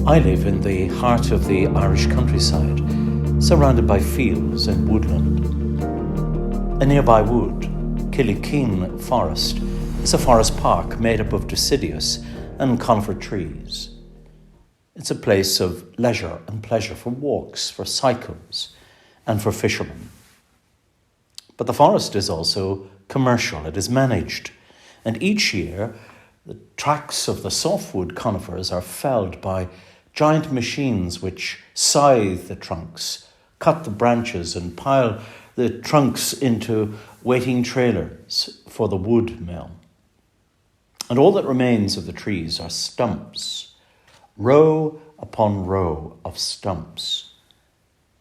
I live in the heart of the Irish countryside, surrounded by fields and woodland. A nearby wood, Killikeen Forest, is a forest park made up of deciduous and conifer trees. It's a place of leisure and pleasure for walks, for cycles, and for fishermen. But the forest is also commercial. It is managed, and each year the tracks of the softwood conifers are felled by giant machines which scythe the trunks, cut the branches and pile the trunks into waiting trailers for the wood mill. And all that remains of the trees are stumps, row upon row of stumps.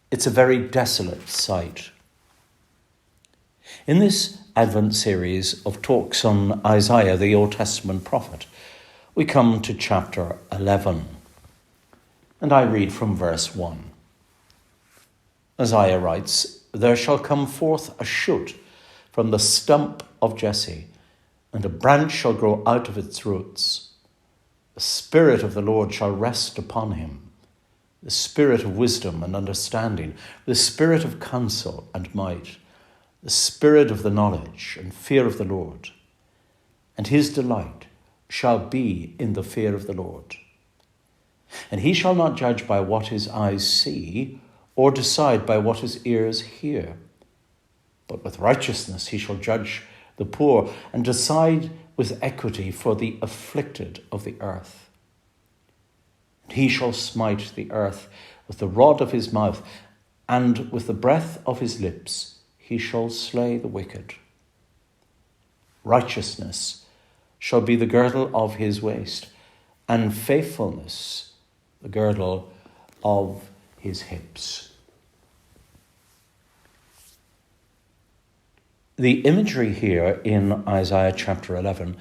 It's a very desolate sight. In this Advent series of talks on Isaiah, the Old Testament prophet, we come to chapter 11. And I read from verse 1. Isaiah writes, "There shall come forth a shoot from the stump of Jessie, and a branch shall grow out of its roots. The Spirit of the Lord shall rest upon him, the Spirit of wisdom and understanding, the Spirit of counsel and might, the Spirit of the knowledge and fear of the Lord. And his delight shall be in the fear of the Lord. And he shall not judge by what his eyes see, or decide by what his ears hear. But with righteousness he shall judge the poor, and decide with equity for the afflicted of the earth. And he shall smite the earth with the rod of his mouth, and with the breath of his lips he shall slay the wicked. Righteousness shall be the girdle of his waist, and faithfulness the girdle of his hips." The imagery here in Isaiah chapter 11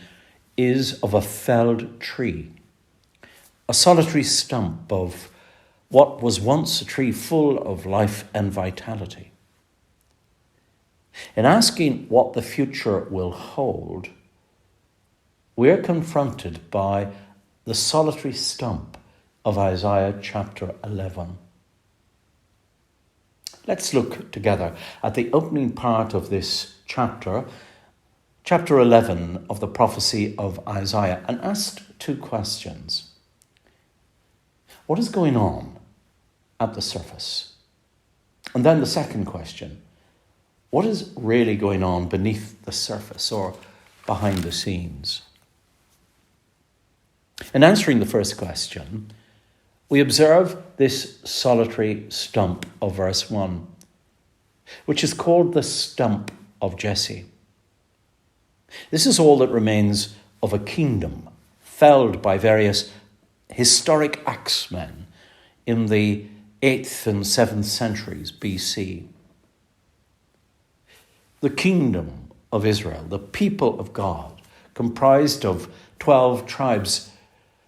is of a felled tree, a solitary stump of what was once a tree full of life and vitality. In asking what the future will hold, we are confronted by the solitary stump of Isaiah chapter 11. Let's look together at the opening part of this chapter 11 of the prophecy of Isaiah, and ask two questions. What is going on at the surface? And then the second question, what is really going on beneath the surface or behind the scenes? In answering the first question, we observe this solitary stump of verse 1, which is called the stump of Jessie. This is all that remains of a kingdom felled by various historic axemen in the 8th and 7th centuries BC. The kingdom of Israel, the people of God, comprised of 12 tribes,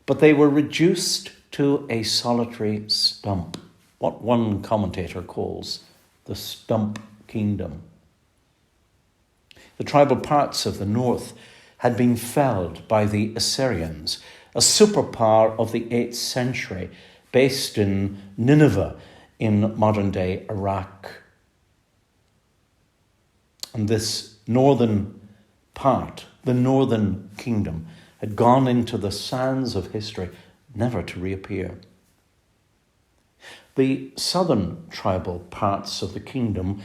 but they were reduced to a solitary stump, what one commentator calls the stump kingdom. The tribal parts of the north had been felled by the Assyrians, a superpower of the 8th century based in Nineveh in modern-day Iraq. And this northern part, the northern kingdom, had gone into the sands of history, never to reappear. The southern tribal parts of the kingdom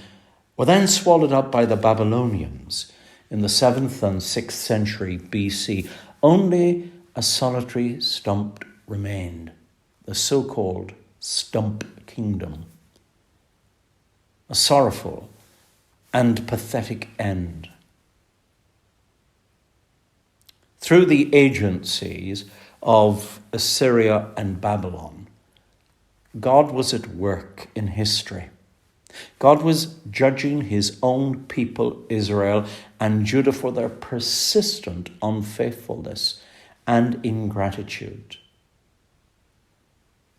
were then swallowed up by the Babylonians in the 7th and 6th century BC. Only a solitary stump remained, the so-called stump kingdom. A sorrowful and pathetic end. Through the agencies of Assyria and Babylon, God was at work in history. God was judging his own people, Israel and Judah, for their persistent unfaithfulness and ingratitude.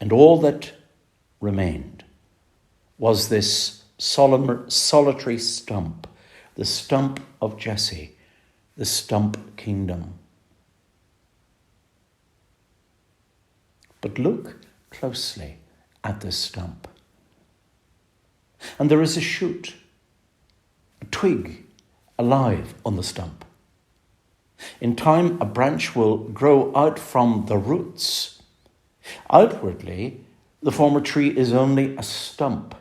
And all that remained was this solitary stump, the stump of Jessie, the stump kingdom. But look closely at this stump. And there is a shoot, a twig, alive on the stump. In time, a branch will grow out from the roots. Outwardly, the former tree is only a stump.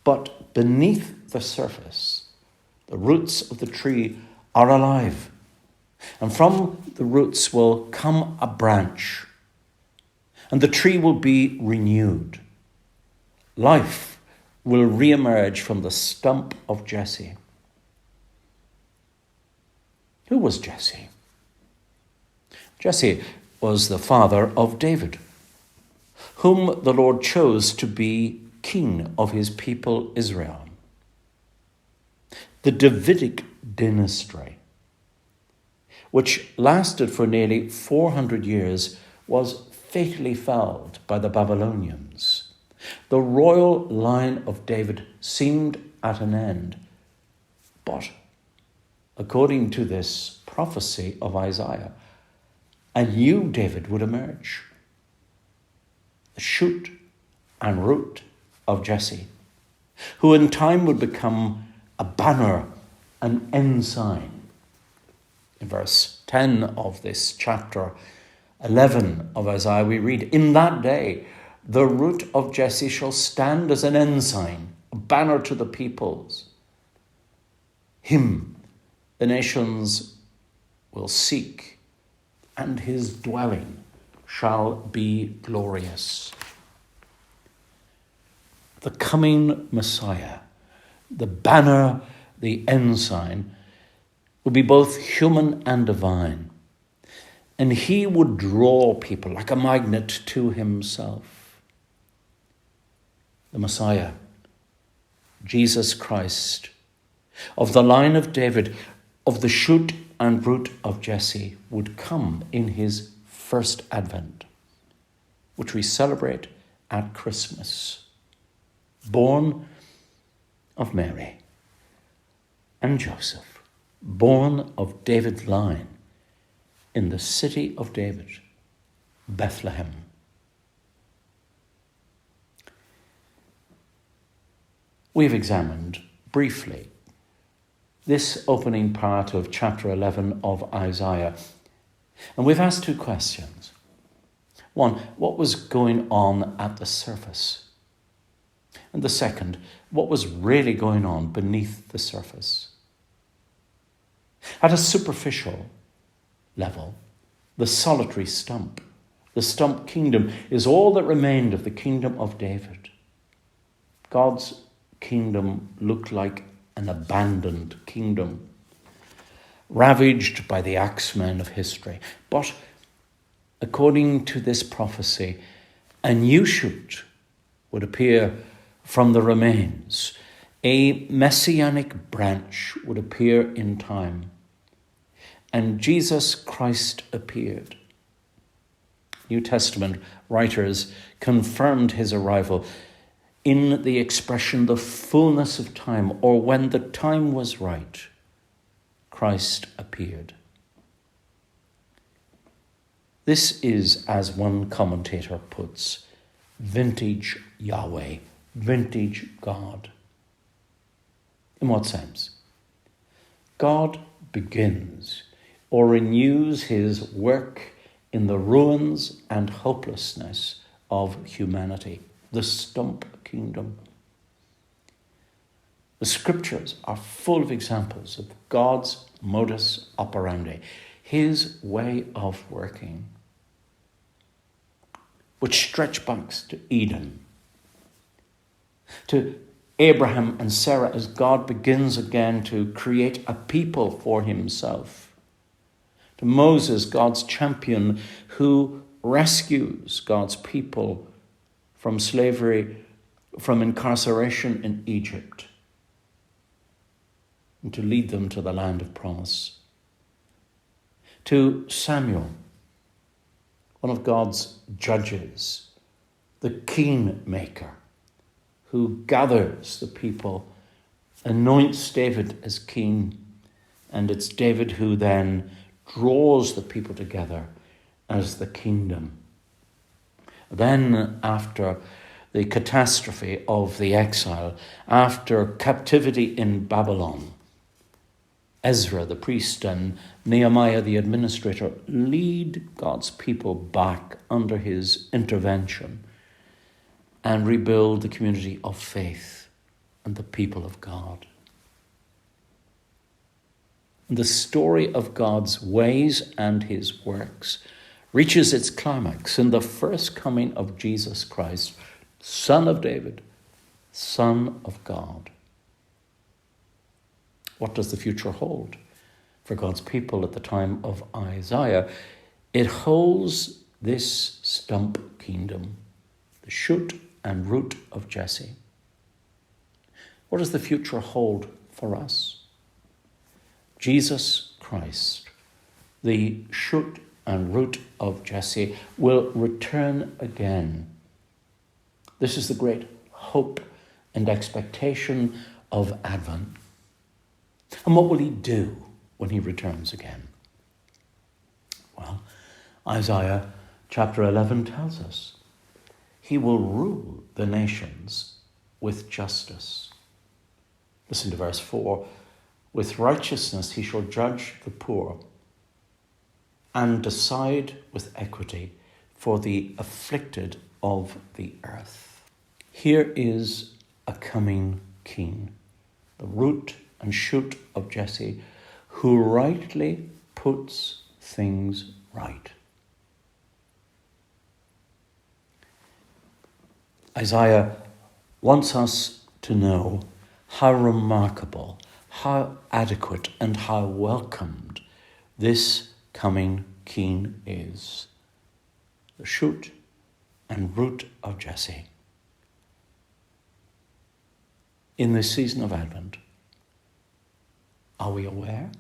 But beneath the surface, the roots of the tree are alive. And from the roots will come a branch. And the tree will be renewed. Life will re-emerge from the stump of Jessie. Who was Jessie? Jessie was the father of David, whom the Lord chose to be king of his people Israel. The Davidic dynasty, which lasted for nearly 400 years, was fatally felled by the Babylonians. The royal line of David seemed at an end, but according to this prophecy of Isaiah, a new David would emerge, the shoot and root of Jessie, who in time would become a banner, an ensign. In verse 10 of this chapter 11 of Isaiah, we read, "In that day, the root of Jessie shall stand as an ensign, a banner to the peoples. Him the nations will seek, and his dwelling shall be glorious." The coming Messiah, the banner, the ensign, will be both human and divine. And he would draw people like a magnet to himself. The Messiah, Jesus Christ, of the line of David, of the shoot and root of Jessie, would come in his first advent, which we celebrate at Christmas. Born of Mary and Joseph, born of David's line, in the city of David, Bethlehem. We've examined briefly this opening part of chapter 11 of Isaiah, and we've asked two questions. One, what was going on at the surface? And the second, what was really going on beneath the surface? At a superficial level, the solitary stump, the stump kingdom, is all that remained of the kingdom of David. God's kingdom looked like an abandoned kingdom, ravaged by the axemen of history. But according to this prophecy, a new shoot would appear from the remains. A messianic branch would appear in time. And Jesus Christ appeared. New Testament writers confirmed his arrival in the expression, the fullness of time, or when the time was right, Christ appeared. This is, as one commentator puts, vintage Yahweh, vintage God. In what sense? God begins or renews his work in the ruins and hopelessness of humanity, the stump kingdom. The scriptures are full of examples of God's modus operandi, his way of working, which stretch back to Eden, to Abraham and Sarah, as God begins again to create a people for himself, to Moses, God's champion, who rescues God's people from slavery, from incarceration in Egypt, and to lead them to the land of promise. To Samuel, one of God's judges, the kingmaker, who gathers the people, anoints David as king, and it's David who then draws the people together as the kingdom. Then, after the catastrophe of the exile, after captivity in Babylon, Ezra the priest and Nehemiah the administrator lead God's people back under his intervention and rebuild the community of faith and the people of God. The story of God's ways and his works reaches its climax in the first coming of Jesus Christ, Son of David, Son of God. What does the future hold for God's people at the time of Isaiah? It holds this stump kingdom, the shoot and root of Jessie. What does the future hold for us? Jesus Christ, the shoot and root of Jessie, will return again. This is the great hope and expectation of Advent. And what will he do when he returns again? Well, Isaiah chapter 11 tells us he will rule the nations with justice. Listen to verse 4. With righteousness he shall judge the poor and decide with equity for the afflicted of the earth. Here is a coming king, the root and shoot of Jessie, who rightly puts things right. Isaiah wants us to know how remarkable, how adequate, and how welcomed this coming king is, the shoot and root of Jessie. In this season of Advent, are we aware?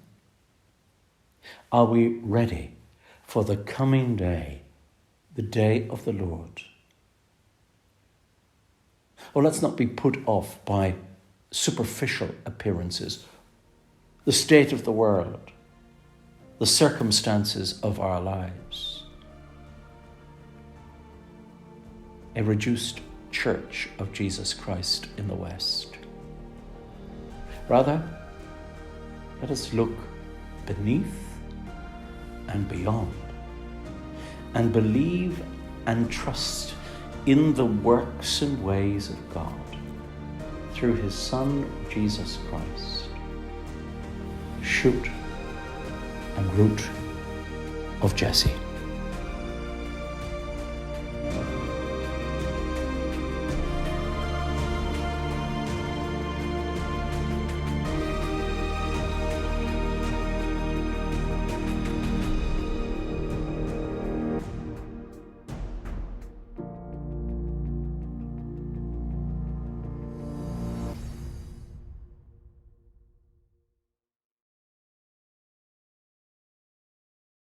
Are we ready for the coming day, the day of the Lord? Well, let's not be put off by superficial appearances, the state of the world, the circumstances of our lives. A reduced church of Jesus Christ in the West. Rather, let us look beneath and beyond and believe and trust in the works and ways of God through his Son, Jesus Christ, shoot and root of Jessie.